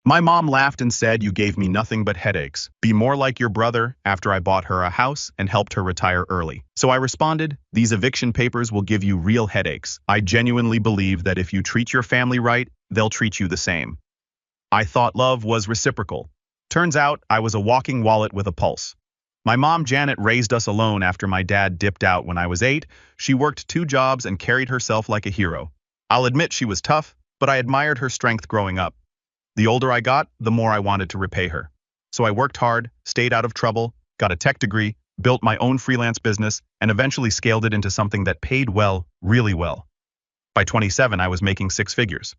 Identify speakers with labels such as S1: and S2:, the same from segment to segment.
S1: My mom laughed and said, "You gave me nothing but headaches. Be more like your brother," after I bought her a house and helped her retire early. So I responded, "These eviction papers will give you real headaches. I genuinely believe that if you treat your family right, they'll treat you the same." I thought love was reciprocal. Turns out I was a walking wallet with a pulse. My mom Janet raised us alone after my dad dipped out when I was 8. She worked 2 jobs and carried herself like a hero. I'll admit she was tough, but I admired her strength growing up. The older I got, the more I wanted to repay her. So I worked hard, stayed out of trouble, got a tech degree, built my own freelance business, and eventually scaled it into something that paid well, really well. By 27, I was making 6 figures.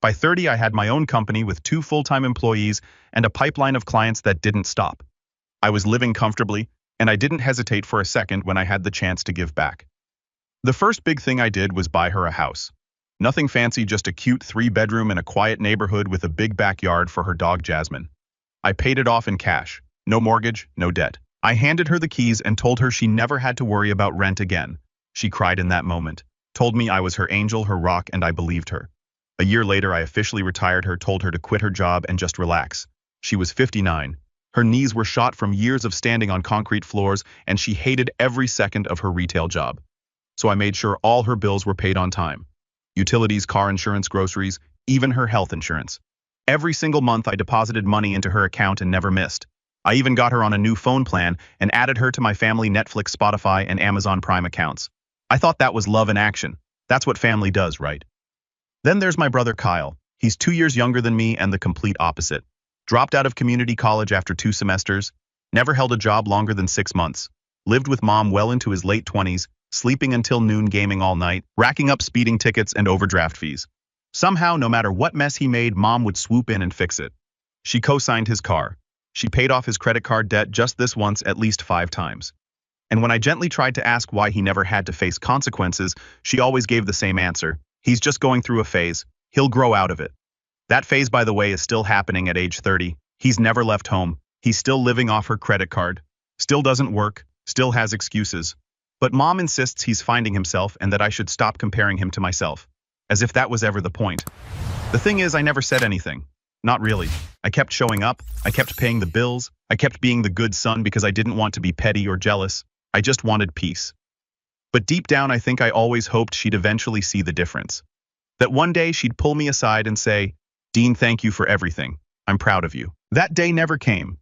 S1: By 30, I had my own company with 2 full-time employees and a pipeline of clients that didn't stop. I was living comfortably, and I didn't hesitate for a second when I had the chance to give back. The first big thing I did was buy her a house. Nothing fancy, just a cute 3-bedroom in a quiet neighborhood with a big backyard for her dog Jasmine. I paid it off in cash. No mortgage, no debt. I handed her the keys and told her she never had to worry about rent again. She cried in that moment, told me I was her angel, her rock, and I believed her. A year later, I officially retired her, told her to quit her job and just relax. She was 59. Her knees were shot from years of standing on concrete floors, and she hated every second of her retail job. So I made sure all her bills were paid on time. Utilities, car insurance, groceries, even her health insurance. Every single month I deposited money into her account and never missed. I even got her on a new phone plan and added her to my family Netflix, Spotify, and Amazon Prime accounts. I thought that was love in action. That's what family does, right? Then there's my brother Kyle. He's 2 years younger than me and the complete opposite. Dropped out of community college after 2 semesters, never held a job longer than 6 months, lived with mom well into his late 20s, sleeping until noon, gaming all night, racking up speeding tickets and overdraft fees. Somehow, no matter what mess he made, mom would swoop in and fix it. She co-signed his car. She paid off his credit card debt just this once at least 5 times. And when I gently tried to ask why he never had to face consequences, she always gave the same answer. He's just going through a phase. He'll grow out of it. That phase, by the way, is still happening at age 30. He's never left home. He's still living off her credit card. Still doesn't work. Still has excuses. But mom insists he's finding himself and that I should stop comparing him to myself. As if that was ever the point. The thing is, I never said anything. Not really. I kept showing up. I kept paying the bills. I kept being the good son because I didn't want to be petty or jealous. I just wanted peace. But deep down, I think I always hoped she'd eventually see the difference. That one day she'd pull me aside and say, "Dean, thank you for everything. I'm proud of you." That day never came.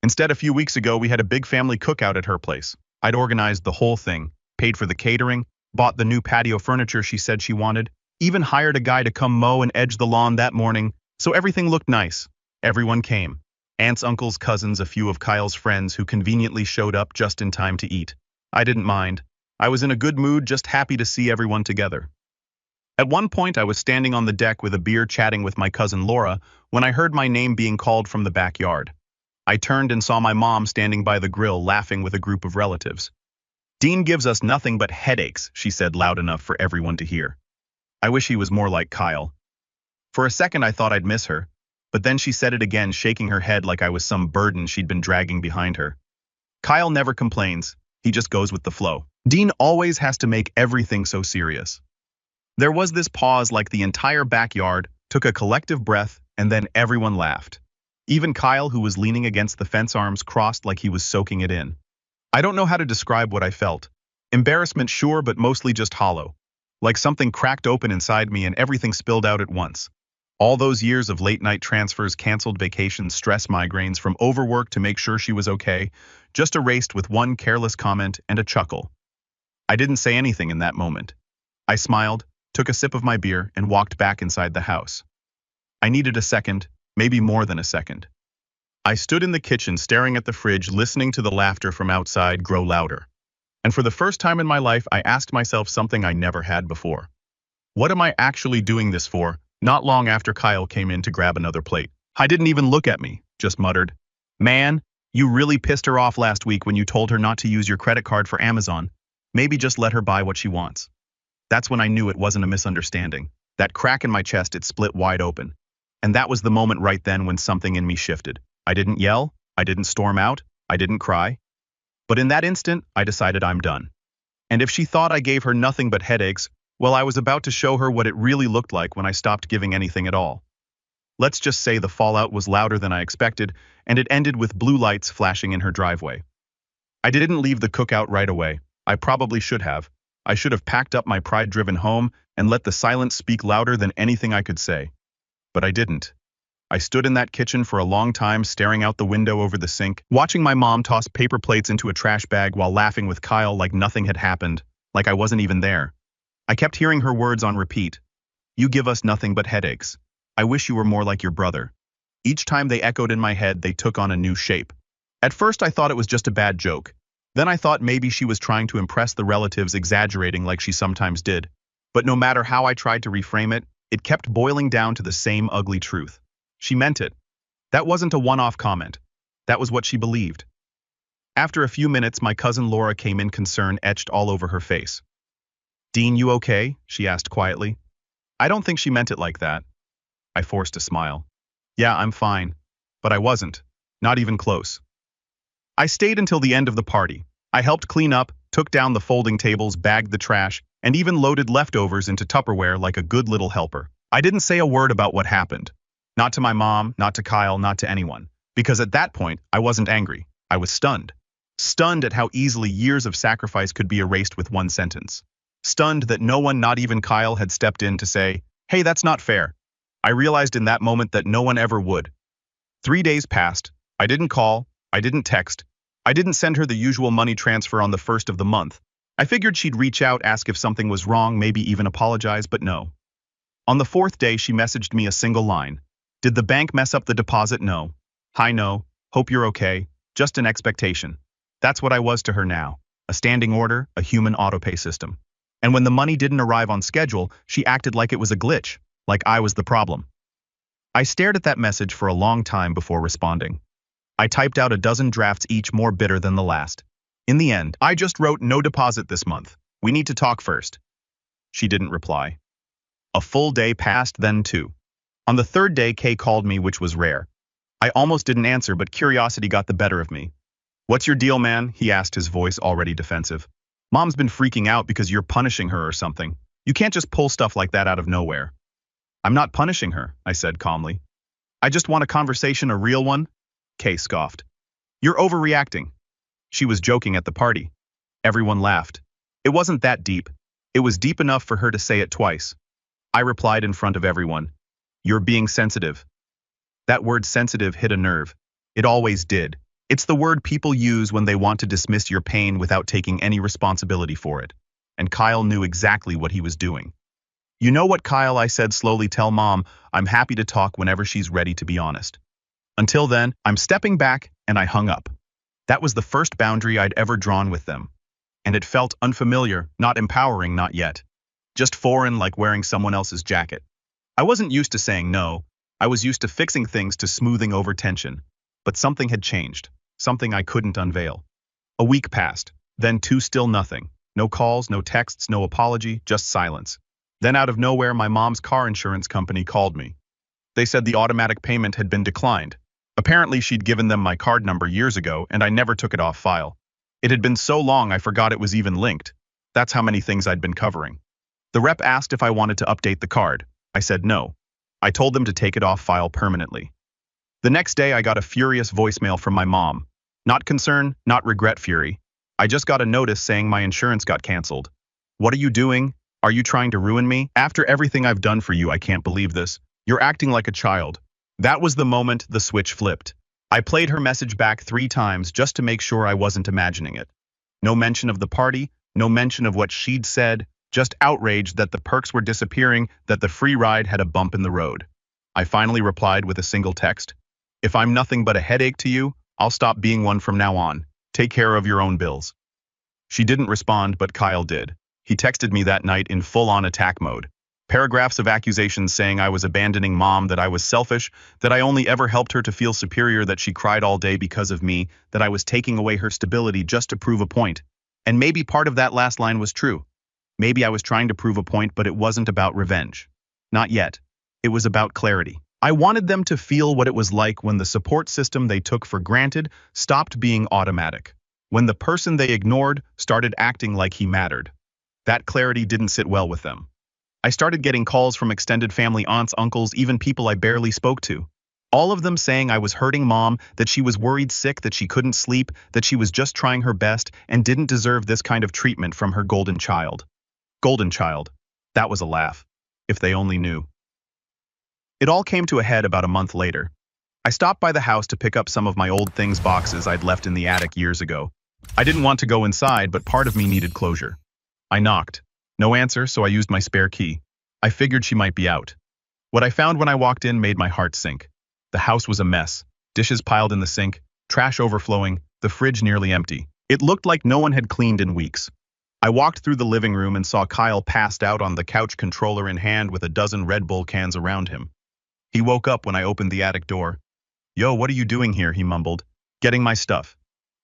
S1: Instead, a few weeks ago, we had a big family cookout at her place. I'd organized the whole thing, paid for the catering, bought the new patio furniture she said she wanted, even hired a guy to come mow and edge the lawn that morning, so everything looked nice. Everyone came. Aunts, uncles, cousins, a few of Kyle's friends who conveniently showed up just in time to eat. I didn't mind. I was in a good mood, just happy to see everyone together. At one point, I was standing on the deck with a beer chatting with my cousin Laura when I heard my name being called from the backyard. I turned and saw my mom standing by the grill laughing with a group of relatives. "Dean gives us nothing but headaches," she said loud enough for everyone to hear. I wish he was more like Kyle. For a second I thought I'd miss her, but then she said it again, shaking her head like I was some burden she'd been dragging behind her. "Kyle never complains, he just goes with the flow. Dean always has to make everything so serious." There was this pause, like the entire backyard took a collective breath, and then everyone laughed. Even Kyle, who was leaning against the fence, arms crossed like he was soaking it in. I don't know how to describe what I felt. Embarrassment, sure, but mostly just hollow. Like something cracked open inside me and everything spilled out at once. All those years of late-night transfers, canceled vacations, stress, migraines, from overwork to make sure she was okay, just erased with one careless comment and a chuckle. I didn't say anything in that moment. I smiled, took a sip of my beer, and walked back inside the house. I needed a second, maybe more than a second. I stood in the kitchen staring at the fridge, listening to the laughter from outside grow louder. And for the first time in my life, I asked myself something I never had before. What am I actually doing this for? Not long after Kyle came in to grab another plate. I didn't even look at me, just muttered, "Man, you really pissed her off last week when you told her not to use your credit card for Amazon. Maybe just let her buy what she wants." That's when I knew it wasn't a misunderstanding. That crack in my chest, it split wide open. And that was the moment right then when something in me shifted. I didn't yell, I didn't storm out, I didn't cry. But in that instant, I decided I'm done. And if she thought I gave her nothing but headaches, well, I was about to show her what it really looked like when I stopped giving anything at all. Let's just say the fallout was louder than I expected, and it ended with blue lights flashing in her driveway. I didn't leave the cookout right away. I probably should have. I should have packed up my pride-driven home and let the silence speak louder than anything I could say. But I didn't. I stood in that kitchen for a long time, staring out the window over the sink, watching my mom toss paper plates into a trash bag while laughing with Kyle like nothing had happened, like I wasn't even there. I kept hearing her words on repeat. You give us nothing but headaches. I wish you were more like your brother. Each time they echoed in my head, they took on a new shape. At first, I thought it was just a bad joke. Then I thought maybe she was trying to impress the relatives, exaggerating like she sometimes did. But no matter how I tried to reframe it, it kept boiling down to the same ugly truth. She meant it. That wasn't a one-off comment. That was what she believed. After a few minutes, my cousin Laura came in, concern etched all over her face. Dean, you okay? She asked quietly. I don't think she meant it like that. I forced a smile. Yeah, I'm fine. But I wasn't. Not even close. I stayed until the end of the party. I helped clean up, took down the folding tables, bagged the trash, and even loaded leftovers into Tupperware like a good little helper. I didn't say a word about what happened. Not to my mom, not to Kyle, not to anyone. Because at that point, I wasn't angry. I was stunned. Stunned at how easily years of sacrifice could be erased with one sentence. Stunned that no one, not even Kyle, had stepped in to say, hey, that's not fair. I realized in that moment that no one ever would. 3 days passed. I didn't call. I didn't text. I didn't send her the usual money transfer on the first of the month. I figured she'd reach out, ask if something was wrong, maybe even apologize, but no. On the fourth day, she messaged me a single line. Did the bank mess up the deposit? No. Hi, no. Hope you're okay. Just an expectation. That's what I was to her now. A standing order, a human autopay system. And when the money didn't arrive on schedule, she acted like it was a glitch, like I was the problem. I stared at that message for a long time before responding. I typed out a dozen drafts, each more bitter than the last. In the end, I just wrote no deposit this month. We need to talk first. She didn't reply. A full day passed, then two. On the third day, Kay called me, which was rare. I almost didn't answer, but curiosity got the better of me. What's your deal, man? He asked, his voice already defensive. Mom's been freaking out because you're punishing her or something. You can't just pull stuff like that out of nowhere. I'm not punishing her, I said calmly. I just want a conversation, a real one. Kay scoffed. You're overreacting. She was joking at the party. Everyone laughed. It wasn't that deep. It was deep enough for her to say it twice. I replied in front of everyone. You're being sensitive. That word sensitive hit a nerve. It always did. It's the word people use when they want to dismiss your pain without taking any responsibility for it. And Kyle knew exactly what he was doing. You know what, Kyle, I said slowly, tell Mom I'm happy to talk whenever she's ready, to be honest. Until then, I'm stepping back, and I hung up. That was the first boundary I'd ever drawn with them. And it felt unfamiliar, not empowering, not yet. Just foreign, like wearing someone else's jacket. I wasn't used to saying no. I was used to fixing things, to smoothing over tension. But something had changed. Something I couldn't unveil. A week passed. Then two, still nothing. No calls, no texts, no apology, just silence. Then out of nowhere, my mom's car insurance company called me. They said the automatic payment had been declined. Apparently she'd given them my card number years ago, and I never took it off file. It had been so long I forgot it was even linked. That's how many things I'd been covering. The rep asked if I wanted to update the card. I said no. I told them to take it off file permanently. The next day I got a furious voicemail from my mom. Not concern, not regret fury. I just got a notice saying my insurance got canceled. What are you doing? Are you trying to ruin me? After everything I've done for you, I can't believe this. You're acting like a child. That was the moment the switch flipped. I played her message back 3 times just to make sure I wasn't imagining it. No mention of the party, no mention of what she'd said, just outrage that the perks were disappearing, that the free ride had a bump in the road. I finally replied with a single text. If I'm nothing but a headache to you, I'll stop being one from now on. Take care of your own bills. She didn't respond, but Kyle did. He texted me that night in full-on attack mode. Paragraphs of accusations saying I was abandoning Mom, that I was selfish, that I only ever helped her to feel superior, that she cried all day because of me, that I was taking away her stability just to prove a point. And maybe part of that last line was true. Maybe I was trying to prove a point, but it wasn't about revenge. Not yet. It was about clarity. I wanted them to feel what it was like when the support system they took for granted stopped being automatic. When the person they ignored started acting like he mattered. That clarity didn't sit well with them. I started getting calls from extended family, aunts, uncles, even people I barely spoke to. All of them saying I was hurting mom, that she was worried sick, that she couldn't sleep, that she was just trying her best and didn't deserve this kind of treatment from her golden child. Golden child. That was a laugh. If they only knew. It all came to a head about a month later. I stopped by the house to pick up some of my old things boxes I'd left in the attic years ago. I didn't want to go inside, but part of me needed closure. I knocked. No answer, so I used my spare key. I figured she might be out. What I found when I walked in made my heart sink. The house was a mess. Dishes piled in the sink, trash overflowing, the fridge nearly empty. It looked like no one had cleaned in weeks. I walked through the living room and saw Kyle passed out on the couch, controller in hand with a dozen Red Bull cans around him. He woke up when I opened the attic door. "Yo, what are you doing here?" he mumbled. "Getting my stuff."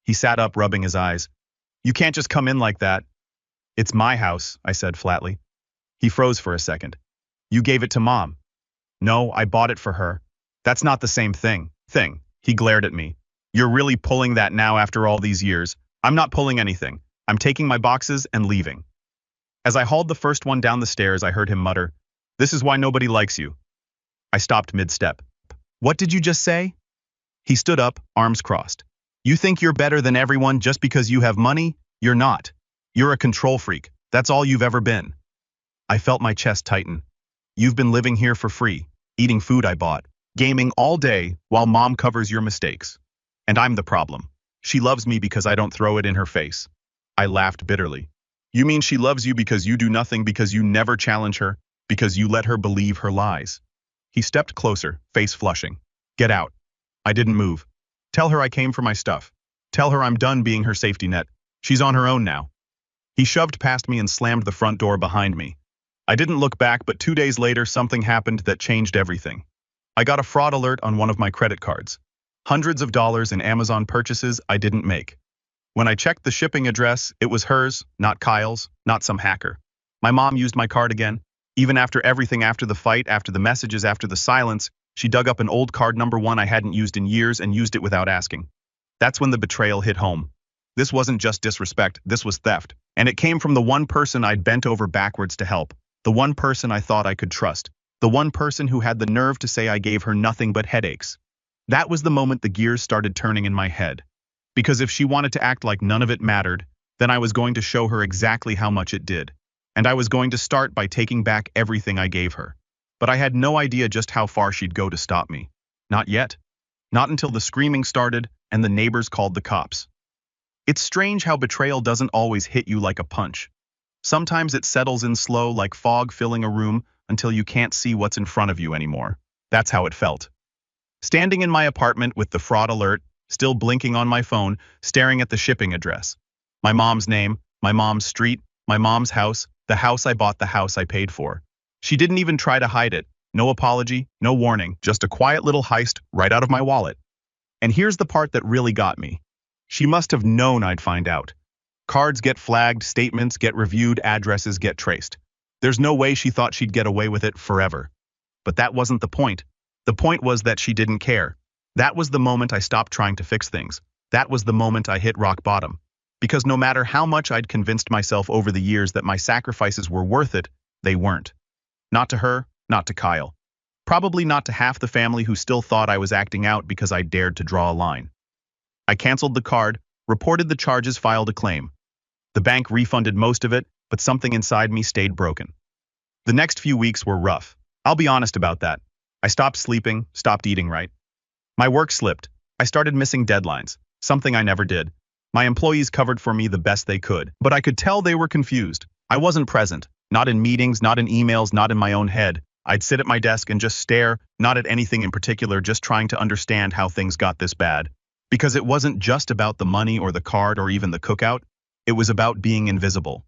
S1: He sat up, rubbing his eyes. "You can't just come in like that." "It's my house," I said flatly. He froze for a second. "You gave it to mom." "No, I bought it for her." "That's not the same thing." He glared at me. "You're really pulling that now after all these years." "I'm not pulling anything. I'm taking my boxes and leaving." As I hauled the first one down the stairs, I heard him mutter, "This is why nobody likes you." I stopped mid-step. "What did you just say?" He stood up, arms crossed. "You think you're better than everyone just because you have money? You're not. You're a control freak. That's all you've ever been." I felt my chest tighten. "You've been living here for free, eating food I bought, gaming all day while mom covers your mistakes. And I'm the problem. She loves me because I don't throw it in her face." I laughed bitterly. "You mean she loves you because you do nothing, because you never challenge her, because you let her believe her lies?" He stepped closer, face flushing. "Get out." I didn't move. "Tell her I came for my stuff. Tell her I'm done being her safety net. She's on her own now." He shoved past me and slammed the front door behind me. I didn't look back, but 2 days later something happened that changed everything. I got a fraud alert on one of my credit cards. Hundreds of dollars in Amazon purchases I didn't make. When I checked the shipping address, it was hers, not Kyle's, not some hacker. My mom used my card again. Even after everything, after the fight, after the messages, after the silence, she dug up an old card, number one I hadn't used in years, and used it without asking. That's when the betrayal hit home. This wasn't just disrespect, this was theft. And it came from the one person I'd bent over backwards to help. The one person I thought I could trust. The one person who had the nerve to say I gave her nothing but headaches. That was the moment the gears started turning in my head. Because if she wanted to act like none of it mattered, then I was going to show her exactly how much it did. And I was going to start by taking back everything I gave her. But I had no idea just how far she'd go to stop me. Not yet. Not until the screaming started and the neighbors called the cops. It's strange how betrayal doesn't always hit you like a punch. Sometimes it settles in slow, like fog filling a room, until you can't see what's in front of you anymore. That's how it felt. Standing in my apartment with the fraud alert, still blinking on my phone, staring at the shipping address. My mom's name, my mom's street, my mom's house, the house I bought, the house I paid for. She didn't even try to hide it. No apology, no warning, just a quiet little heist right out of my wallet. And here's the part that really got me. She must have known I'd find out. Cards get flagged, statements get reviewed, addresses get traced. There's no way she thought she'd get away with it forever. But that wasn't the point. The point was that she didn't care. That was the moment I stopped trying to fix things. That was the moment I hit rock bottom. Because no matter how much I'd convinced myself over the years that my sacrifices were worth it, they weren't. Not to her, not to Kyle. Probably not to half the family who still thought I was acting out because I dared to draw a line. I canceled the card, reported the charges, filed a claim. The bank refunded most of it, but something inside me stayed broken. The next few weeks were rough. I'll be honest about that. I stopped sleeping, stopped eating right. My work slipped. I started missing deadlines, something I never did. My employees covered for me the best they could, but I could tell they were confused. I wasn't present, not in meetings, not in emails, not in my own head. I'd sit at my desk and just stare, not at anything in particular, just trying to understand how things got this bad. Because it wasn't just about the money or the card or even the cookout. It was about being invisible.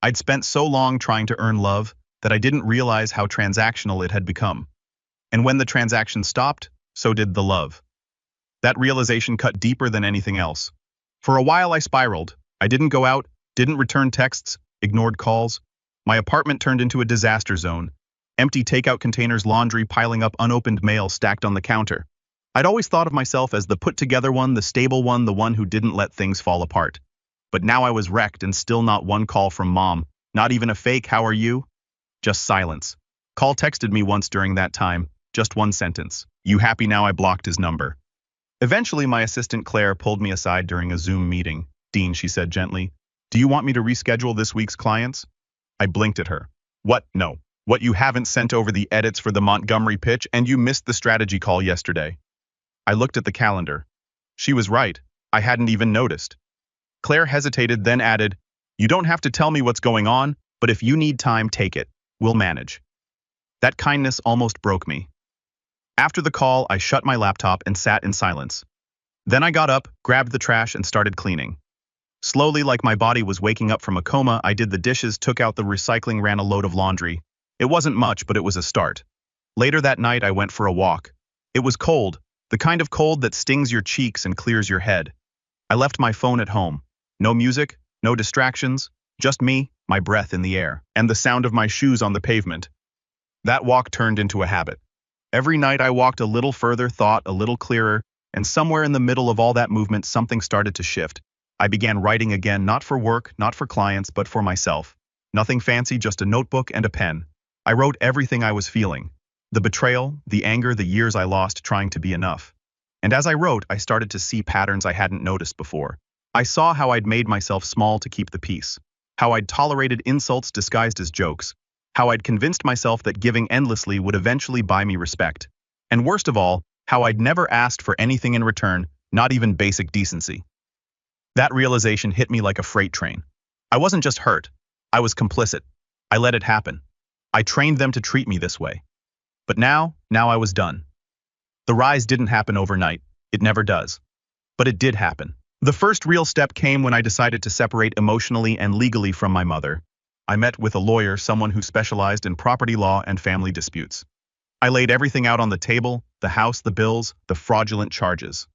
S1: I'd spent so long trying to earn love that I didn't realize how transactional it had become. And when the transaction stopped, so did the love. That realization cut deeper than anything else. For a while I spiraled. I didn't go out, didn't return texts, ignored calls. My apartment turned into a disaster zone. Empty takeout containers, laundry piling up, unopened mail stacked on the counter. I'd always thought of myself as the put-together one, the stable one, the one who didn't let things fall apart. But now I was wrecked, and still not one call from mom, not even a fake "how are you?" Just silence. Call texted me once during that time, just one sentence. You happy now? I blocked his number. Eventually, my assistant Claire pulled me aside during a Zoom meeting. Dean, she said gently, do you want me to reschedule this week's clients? I blinked at her. What? No. What, you haven't sent over the edits for the Montgomery pitch and you missed the strategy call yesterday? I looked at the calendar. She was right. I hadn't even noticed. Claire hesitated, then added, you don't have to tell me what's going on, but if you need time, take it. We'll manage. That kindness almost broke me. After the call, I shut my laptop and sat in silence. Then I got up, grabbed the trash, and started cleaning. Slowly, like my body was waking up from a coma, I did the dishes, took out the recycling, ran a load of laundry. It wasn't much, but it was a start. Later that night, I went for a walk. It was cold, the kind of cold that stings your cheeks and clears your head. I left my phone at home. No music, no distractions, just me, my breath in the air, and the sound of my shoes on the pavement. That walk turned into a habit. Every night I walked a little further, thought a little clearer, and somewhere in the middle of all that movement, something started to shift. I began writing again, not for work, not for clients, but for myself. Nothing fancy, just a notebook and a pen. I wrote everything I was feeling. The betrayal, the anger, the years I lost trying to be enough. And as I wrote, I started to see patterns I hadn't noticed before. I saw how I'd made myself small to keep the peace. How I'd tolerated insults disguised as jokes. How I'd convinced myself that giving endlessly would eventually buy me respect. And worst of all, how I'd never asked for anything in return, not even basic decency. That realization hit me like a freight train. I wasn't just hurt. I was complicit. I let it happen. I trained them to treat me this way. But now I was done. The rise didn't happen overnight. It never does. But it did happen. The first real step came when I decided to separate emotionally and legally from my mother. I met with a lawyer, someone who specialized in property law and family disputes. I laid everything out on the table, the house, the bills, the fraudulent charges.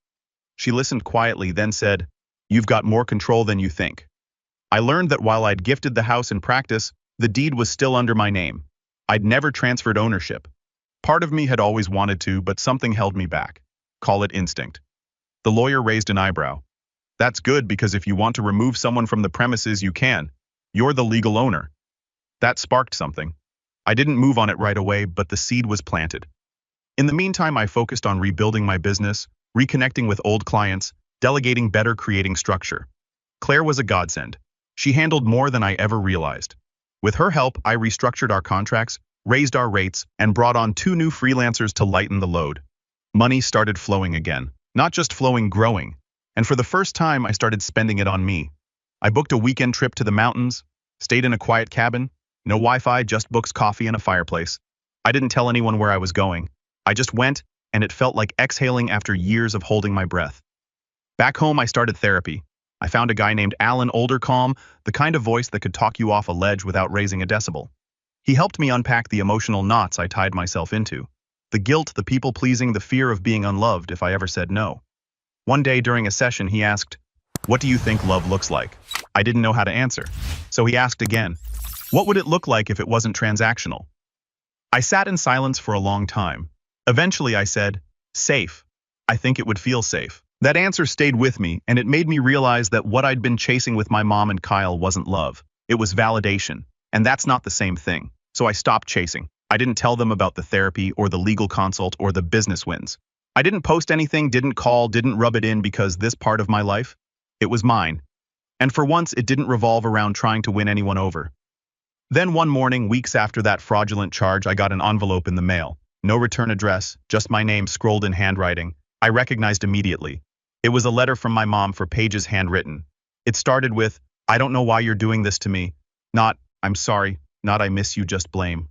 S1: She listened quietly, then said, "You've got more control than you think." I learned that while I'd gifted the house in practice, the deed was still under my name. I'd never transferred ownership. Part of me had always wanted to, but something held me back. Call it instinct. The lawyer raised an eyebrow. "That's good, because if you want to remove someone from the premises, you can. You're the legal owner." That sparked something. I didn't move on it right away, but the seed was planted. In the meantime, I focused on rebuilding my business, reconnecting with old clients, delegating better, creating structure. Claire was a godsend. She handled more than I ever realized. With her help, I restructured our contracts, raised our rates, and brought on 2 new freelancers to lighten the load. Money started flowing again. Not just flowing, growing. And for the first time, I started spending it on me. I booked a weekend trip to the mountains, stayed in a quiet cabin, no Wi-Fi, just books, coffee, and a fireplace. I didn't tell anyone where I was going. I just went, and it felt like exhaling after years of holding my breath. Back home, I started therapy. I found a guy named Alan, older, calm, the kind of voice that could talk you off a ledge without raising a decibel. He helped me unpack the emotional knots I tied myself into. The guilt, the people-pleasing, the fear of being unloved if I ever said no. One day during a session, he asked, "What do you think love looks like?" I didn't know how to answer. So he asked again, "What would it look like if it wasn't transactional?" I sat in silence for a long time. Eventually I said, "Safe. I think it would feel safe." That answer stayed with me, and it made me realize that what I'd been chasing with my mom and Kyle wasn't love. It was validation, and that's not the same thing. So I stopped chasing. I didn't tell them about the therapy or the legal consult or the business wins. I didn't post anything, didn't call, didn't rub it in, because this part of my life, it was mine. And for once, it didn't revolve around trying to win anyone over. Then one morning, weeks after that fraudulent charge, I got an envelope in the mail. No return address, just my name scrolled in handwriting. I recognized immediately. It was a letter from my mom, for pages handwritten. It started with, "I don't know why you're doing this to me." Not, "I'm sorry," not, "I miss you," just blame.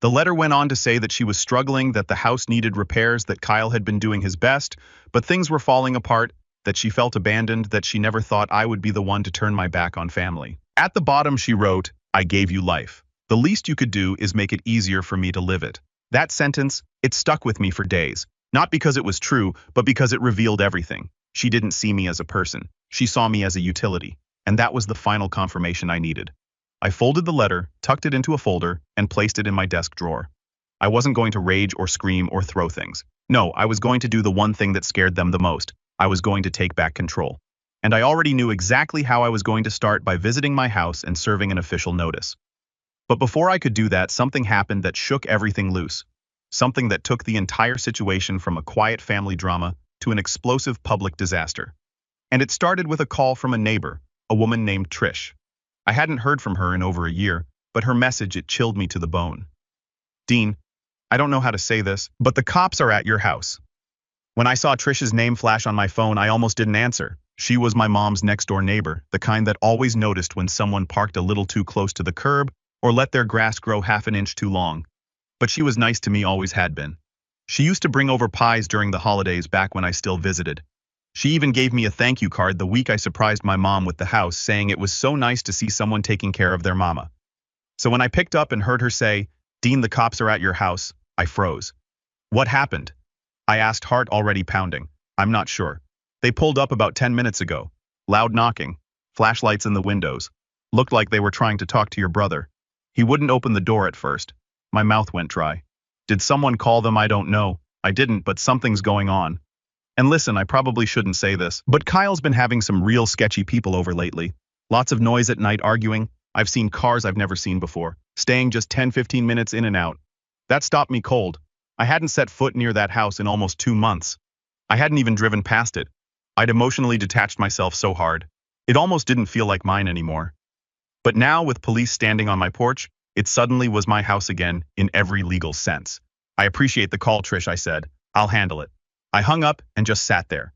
S1: The letter went on to say that she was struggling, that the house needed repairs, that Kyle had been doing his best, but things were falling apart, that she felt abandoned, that she never thought I would be the one to turn my back on family. At the bottom she wrote, "I gave you life. The least you could do is make it easier for me to live it." That sentence, it stuck with me for days. Not because it was true, but because it revealed everything. She didn't see me as a person. She saw me as a utility. And that was the final confirmation I needed. I folded the letter, tucked it into a folder, and placed it in my desk drawer. I wasn't going to rage or scream or throw things. No, I was going to do the one thing that scared them the most. I was going to take back control. And I already knew exactly how I was going to start, by visiting my house and serving an official notice. But before I could do that, something happened that shook everything loose. Something that took the entire situation from a quiet family drama to an explosive public disaster. And it started with a call from a neighbor, a woman named Trish. I hadn't heard from her in over a year, but her message, it chilled me to the bone. Dean, I don't know how to say this, but the cops are at your house. When I saw Trish's name flash on my phone, I almost didn't answer. She was my mom's next-door neighbor, the kind that always noticed when someone parked a little too close to the curb or let their grass grow half an inch too long. But she was nice to me, always had been. She used to bring over pies during the holidays back when I still visited. She even gave me a thank you card the week I surprised my mom with the house, saying it was so nice to see someone taking care of their mama. So when I picked up and heard her say, "Dean, the cops are at your house," I froze. What happened? I asked, heart already pounding. I'm not sure. They pulled up about 10 minutes ago. Loud knocking. Flashlights in the windows. Looked like they were trying to talk to your brother. He wouldn't open the door at first. My mouth went dry. Did someone call them? I don't know. I didn't, but something's going on. And listen, I probably shouldn't say this, but Kyle's been having some real sketchy people over lately. Lots of noise at night, arguing. I've seen cars I've never seen before, staying just 10-15 minutes in and out. That stopped me cold. I hadn't set foot near that house in almost 2 months. I hadn't even driven past it. I'd emotionally detached myself so hard. It almost didn't feel like mine anymore. But now, with police standing on my porch, it suddenly was my house again, in every legal sense. I appreciate the call, Trish, I said. I'll handle it. I hung up and just sat there.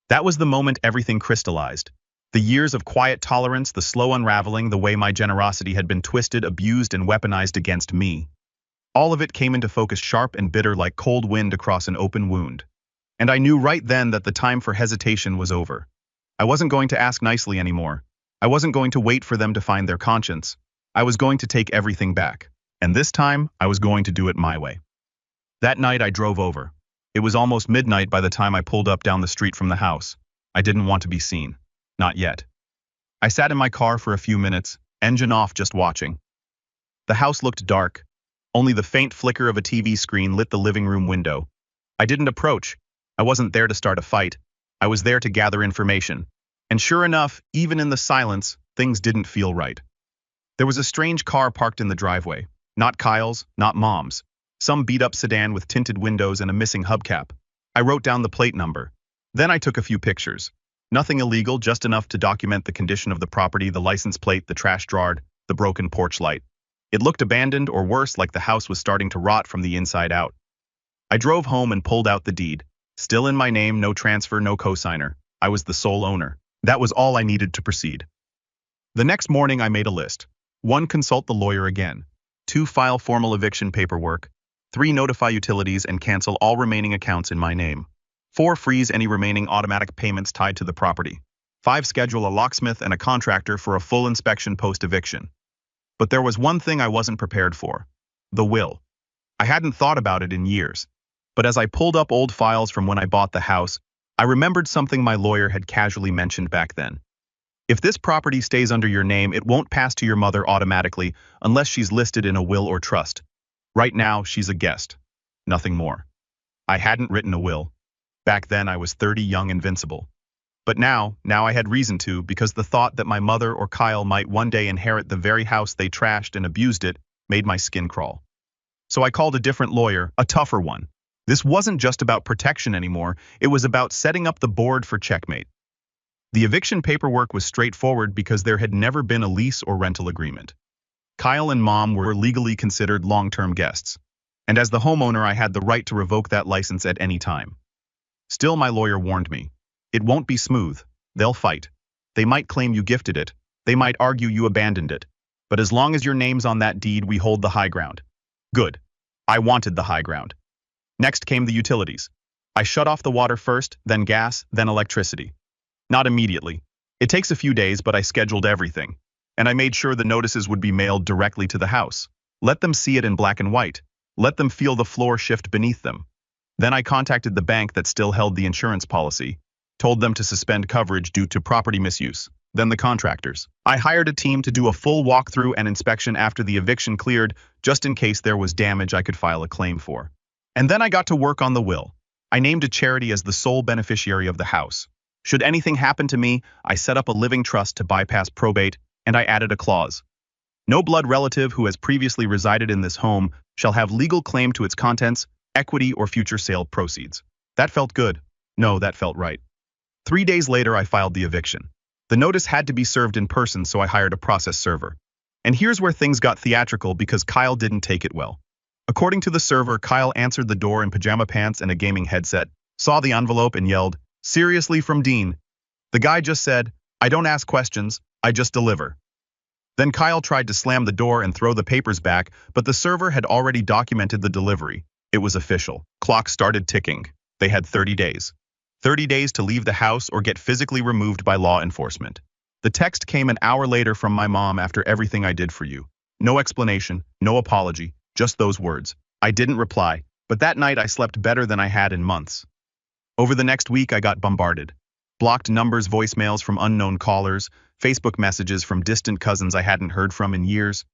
S1: That was the moment everything crystallized. The years of quiet tolerance, the slow unraveling, the way my generosity had been twisted, abused, and weaponized against me. All of it came into focus, sharp and bitter like cold wind across an open wound. And I knew right then that the time for hesitation was over. I wasn't going to ask nicely anymore. I wasn't going to wait for them to find their conscience. I was going to take everything back. And this time, I was going to do it my way. That night, I drove over. It was almost midnight by the time I pulled up down the street from the house. I didn't want to be seen. Not yet. I sat in my car for a few minutes, engine off, just watching. The house looked dark. Only the faint flicker of a TV screen lit the living room window. I didn't approach. I wasn't there to start a fight. I was there to gather information. And sure enough, even in the silence, things didn't feel right. There was a strange car parked in the driveway. Not Kyle's, not Mom's. Some beat-up sedan with tinted windows and a missing hubcap. I wrote down the plate number. Then I took a few pictures. Nothing illegal, just enough to document the condition of the property, the license plate, the trash drawer, the broken porch light. It looked abandoned, or worse, like the house was starting to rot from the inside out. I drove home and pulled out the deed. Still in my name, no transfer, no cosigner. I was the sole owner. That was all I needed to proceed. The next morning, I made a list. 1. Consult the lawyer again. 2. File formal eviction paperwork. 3. Notify utilities and cancel all remaining accounts in my name. 4. Freeze any remaining automatic payments tied to the property. 5. Schedule a locksmith and a contractor for a full inspection post-eviction. But there was one thing I wasn't prepared for. The will. I hadn't thought about it in years. But as I pulled up old files from when I bought the house, I remembered something my lawyer had casually mentioned back then. If this property stays under your name, it won't pass to your mother automatically unless she's listed in a will or trust. Right now, she's a guest. Nothing more. I hadn't written a will. Back then, I was 30, young, invincible. But now I had reason to, because the thought that my mother or Kyle might one day inherit the very house they trashed and abused it made my skin crawl. So I called a different lawyer, a tougher one. This wasn't just about protection anymore, it was about setting up the board for checkmate. The eviction paperwork was straightforward because there had never been a lease or rental agreement. Kyle and Mom were legally considered long-term guests, and as the homeowner I had the right to revoke that license at any time. Still, my lawyer warned me. It won't be smooth. They'll fight. They might claim you gifted it. They might argue you abandoned it. But as long as your name's on that deed, we hold the high ground. Good. I wanted the high ground. Next came the utilities. I shut off the water first, then gas, then electricity. Not immediately. It takes a few days, but I scheduled everything. And I made sure the notices would be mailed directly to the house. Let them see it in black and white. Let them feel the floor shift beneath them. Then I contacted the bank that still held the insurance policy. Told them to suspend coverage due to property misuse. Then the contractors. I hired a team to do a full walkthrough and inspection after the eviction cleared, just in case there was damage I could file a claim for. And then I got to work on the will. I named a charity as the sole beneficiary of the house. Should anything happen to me, I set up a living trust to bypass probate, and I added a clause. No blood relative who has previously resided in this home shall have legal claim to its contents, equity, or future sale proceeds. That felt good. No, that felt right. 3 days later, I filed the eviction. The notice had to be served in person, so I hired a process server. And here's where things got theatrical because Kyle didn't take it well. According to the server, Kyle answered the door in pajama pants and a gaming headset, saw the envelope and yelled, "Seriously, from Dean?" The guy just said, "I don't ask questions, I just deliver." Then Kyle tried to slam the door and throw the papers back, but the server had already documented the delivery. It was official. Clock started ticking. They had 30 days. 30 days to leave the house or get physically removed by law enforcement. The text came an hour later from my mom after everything I did for you. No explanation, no apology, just those words. I didn't reply, but that night I slept better than I had in months. Over the next week I got bombarded. Blocked numbers, voicemails from unknown callers, Facebook messages from distant cousins I hadn't heard from in years.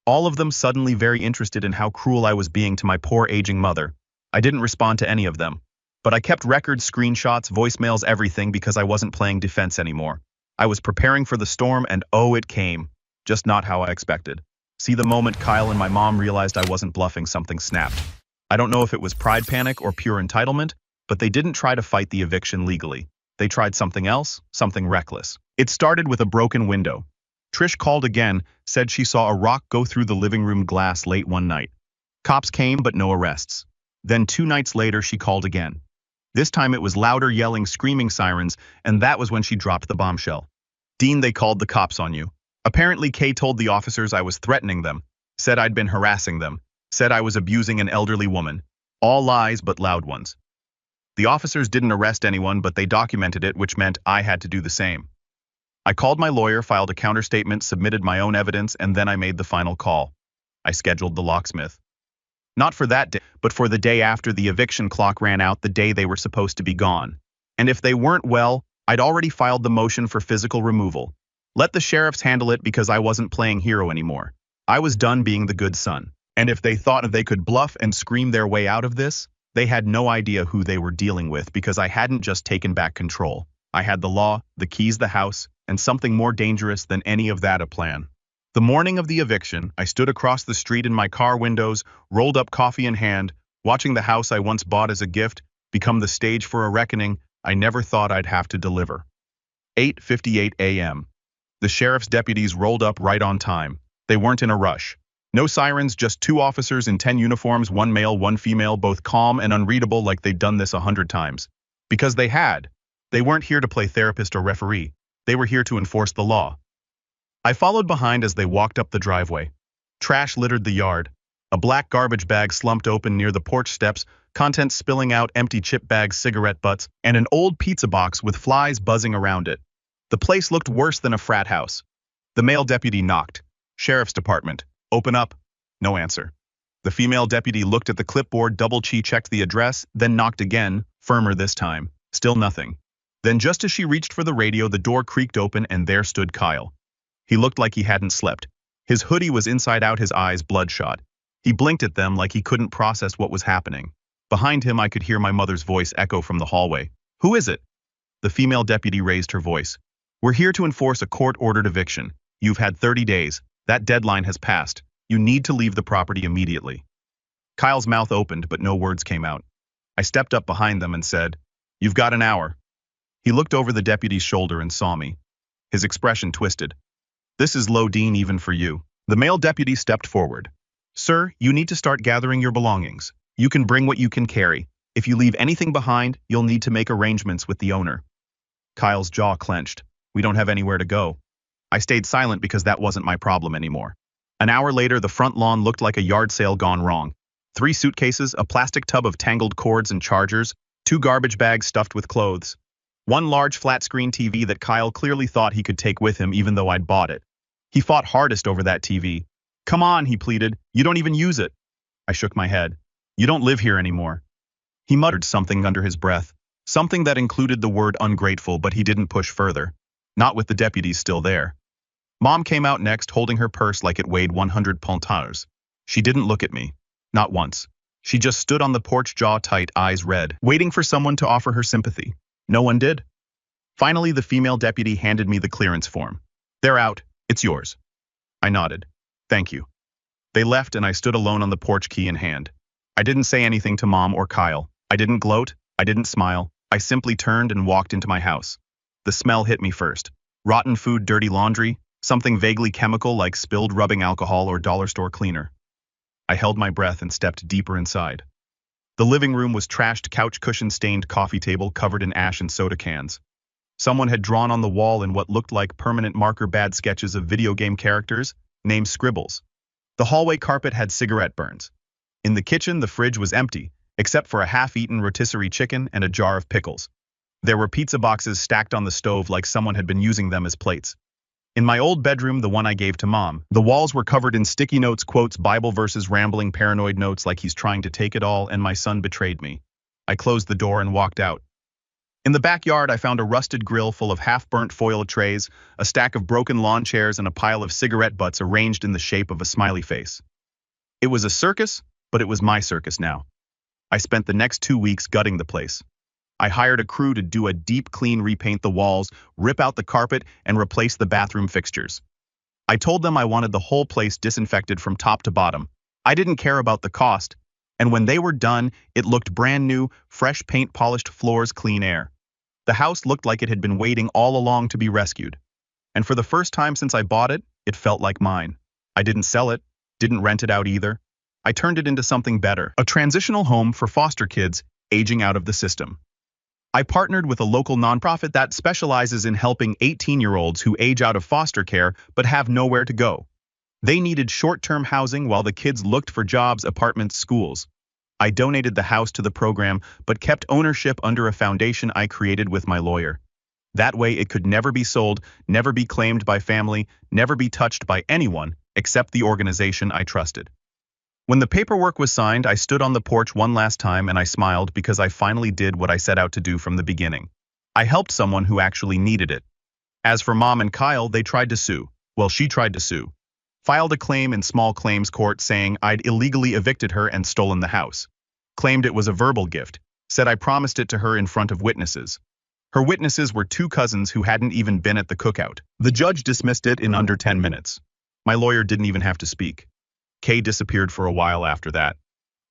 S1: All of them suddenly very interested in how cruel I was being to my poor aging mother. I didn't respond to any of them. But I kept records, screenshots, voicemails, everything because I wasn't playing defense anymore. I was preparing for the storm and oh, it came. Just not how I expected. See, the moment Kyle and my mom realized I wasn't bluffing, something snapped. I don't know if it was pride panic or pure entitlement, but they didn't try to fight the eviction legally. They tried something else, something reckless. It started with a broken window. Trish called again, said she saw a rock go through the living room glass late one night. Cops came, but no arrests. Then 2 nights later, she called again. This time it was louder, yelling, screaming sirens, and that was when she dropped the bombshell. "Dean, they called the cops on you." Apparently, Kay told the officers I was threatening them, said I'd been harassing them, said I was abusing an elderly woman. All lies, but loud ones. The officers didn't arrest anyone, but they documented it, which meant I had to do the same. I called my lawyer, filed a counterstatement, submitted my own evidence, and then I made the final call. I scheduled the locksmith. Not for that day, but for the day after the eviction clock ran out, the day they were supposed to be gone. And if they weren't, well, I'd already filed the motion for physical removal. Let the sheriffs handle it because I wasn't playing hero anymore. I was done being the good son. And if they thought they could bluff and scream their way out of this, they had no idea who they were dealing with because I hadn't just taken back control. I had the law, the keys, the house, and something more dangerous than any of that, a plan. The morning of the eviction, I stood across the street in my car windows, rolled up coffee in hand, watching the house I once bought as a gift become the stage for a reckoning I never thought I'd have to deliver. 8:58 a.m. The sheriff's deputies rolled up right on time. They weren't in a rush. No sirens, just 2 officers in 10 uniforms, 1 male, 1 female, both calm and unreadable like they'd done this 100 times. Because they had. They weren't here to play therapist or referee. They were here to enforce the law. I followed behind as they walked up the driveway. Trash littered the yard. A black garbage bag slumped open near the porch steps, contents spilling out, empty chip bags, cigarette butts, and an old pizza box with flies buzzing around it. The place looked worse than a frat house. The male deputy knocked. "Sheriff's Department. Open up." No answer. The female deputy looked at the clipboard, double-checked the address, then knocked again, firmer this time. Still nothing. Then just as she reached for the radio, the door creaked open and there stood Kyle. He looked like he hadn't slept. His hoodie was inside out, his eyes bloodshot. He blinked at them like he couldn't process what was happening. Behind him, I could hear my mother's voice echo from the hallway. "Who is it?" The female deputy raised her voice. "We're here to enforce a court-ordered eviction. You've had 30 days. That deadline has passed. You need to leave the property immediately." Kyle's mouth opened, but no words came out. I stepped up behind them and said, "You've got an hour." He looked over the deputy's shoulder and saw me. His expression twisted. "This is low, Dean, even for you." The male deputy stepped forward. "Sir, you need to start gathering your belongings. You can bring what you can carry. If you leave anything behind, you'll need to make arrangements with the owner." Kyle's jaw clenched. "We don't have anywhere to go." I stayed silent because that wasn't my problem anymore. An hour later, the front lawn looked like a yard sale gone wrong. 3 suitcases, a plastic tub of tangled cords and chargers, 2 garbage bags stuffed with clothes. 1 large flat-screen TV that Kyle clearly thought he could take with him even though I'd bought it. He fought hardest over that TV. "Come on," he pleaded. "You don't even use it." I shook my head. "You don't live here anymore." He muttered something under his breath, something that included the word ungrateful, but he didn't push further. Not with the deputies still there. Mom came out next, holding her purse like it weighed 100 pounds. She didn't look at me. Not once. She just stood on the porch, jaw tight, eyes red, waiting for someone to offer her sympathy. No one did. Finally, the female deputy handed me the clearance form. "They're out. It's yours." I nodded. Thank you. They left and I stood alone on the porch, key in hand. I didn't say anything to Mom or Kyle. I didn't gloat. I didn't smile. I simply turned and walked into my house. The smell hit me first. Rotten food, dirty laundry, something vaguely chemical like spilled rubbing alcohol or dollar store cleaner. I held my breath and stepped deeper inside. The living room was trashed, couch cushion stained, coffee table covered in ash and soda cans. Someone had drawn on the wall in what looked like permanent marker bad sketches of video game characters, named scribbles. The hallway carpet had cigarette burns. In the kitchen, the fridge was empty, except for a half-eaten rotisserie chicken and a jar of pickles. There were pizza boxes stacked on the stove like someone had been using them as plates. In my old bedroom, the one I gave to Mom, the walls were covered in sticky notes, quotes, Bible verses, rambling paranoid notes like he's trying to take it all, and my son betrayed me. I closed the door and walked out. In the backyard, I found a rusted grill full of half-burnt foil trays, a stack of broken lawn chairs, and a pile of cigarette butts arranged in the shape of a smiley face. It was a circus, but it was my circus now. I spent the next 2 weeks gutting the place. I hired a crew to do a deep clean, repaint the walls, rip out the carpet, and replace the bathroom fixtures. I told them I wanted the whole place disinfected from top to bottom. I didn't care about the cost, and when they were done, it looked brand new, fresh paint, polished floors, clean air. The house looked like it had been waiting all along to be rescued. And for the first time since I bought it, it felt like mine. I didn't sell it, didn't rent it out either. I turned it into something better, a transitional home for foster kids aging out of the system. I partnered with a local nonprofit that specializes in helping 18-year-olds who age out of foster care but have nowhere to go. They needed short-term housing while the kids looked for jobs, apartments, schools. I donated the house to the program but kept ownership under a foundation I created with my lawyer. That way it could never be sold, never be claimed by family, never be touched by anyone except the organization I trusted. When the paperwork was signed, I stood on the porch one last time and I smiled because I finally did what I set out to do from the beginning. I helped someone who actually needed it. As for Mom and Kyle, they tried to sue. Well, she tried to sue. Filed a claim in small claims court saying I'd illegally evicted her and stolen the house. Claimed it was a verbal gift. Said I promised it to her in front of witnesses. Her witnesses were 2 cousins who hadn't even been at the cookout. The judge dismissed it in under 10 minutes. My lawyer didn't even have to speak. Kay disappeared for a while after that.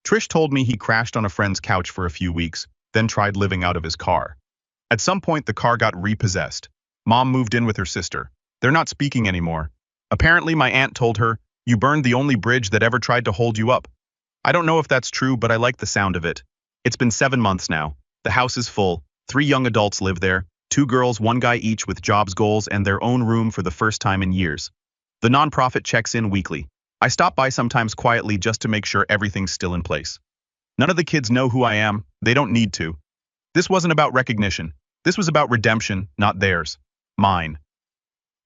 S1: Trish told me he crashed on a friend's couch for a few weeks, then tried living out of his car. At some point, the car got repossessed. Mom moved in with her sister. They're not speaking anymore. Apparently, my aunt told her, "You burned the only bridge that ever tried to hold you up." I don't know if that's true, but I like the sound of it. It's been 7 months now. The house is full. 3 young adults live there. 2 girls, 1 guy each with jobs, goals, and their own room for the first time in years. The nonprofit checks in weekly. I stop by sometimes quietly just to make sure everything's still in place. None of the kids know who I am. They don't need to. This wasn't about recognition. This was about redemption, not theirs. Mine.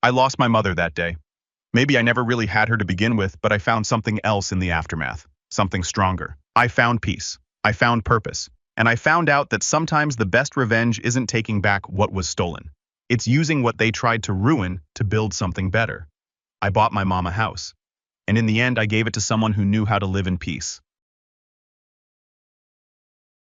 S1: I lost my mother that day. Maybe I never really had her to begin with, but I found something else in the aftermath. Something stronger. I found peace. I found purpose. And I found out that sometimes the best revenge isn't taking back what was stolen. It's using what they tried to ruin to build something better. I bought my mom a house. And in the end, I gave it to someone who knew how to live in peace.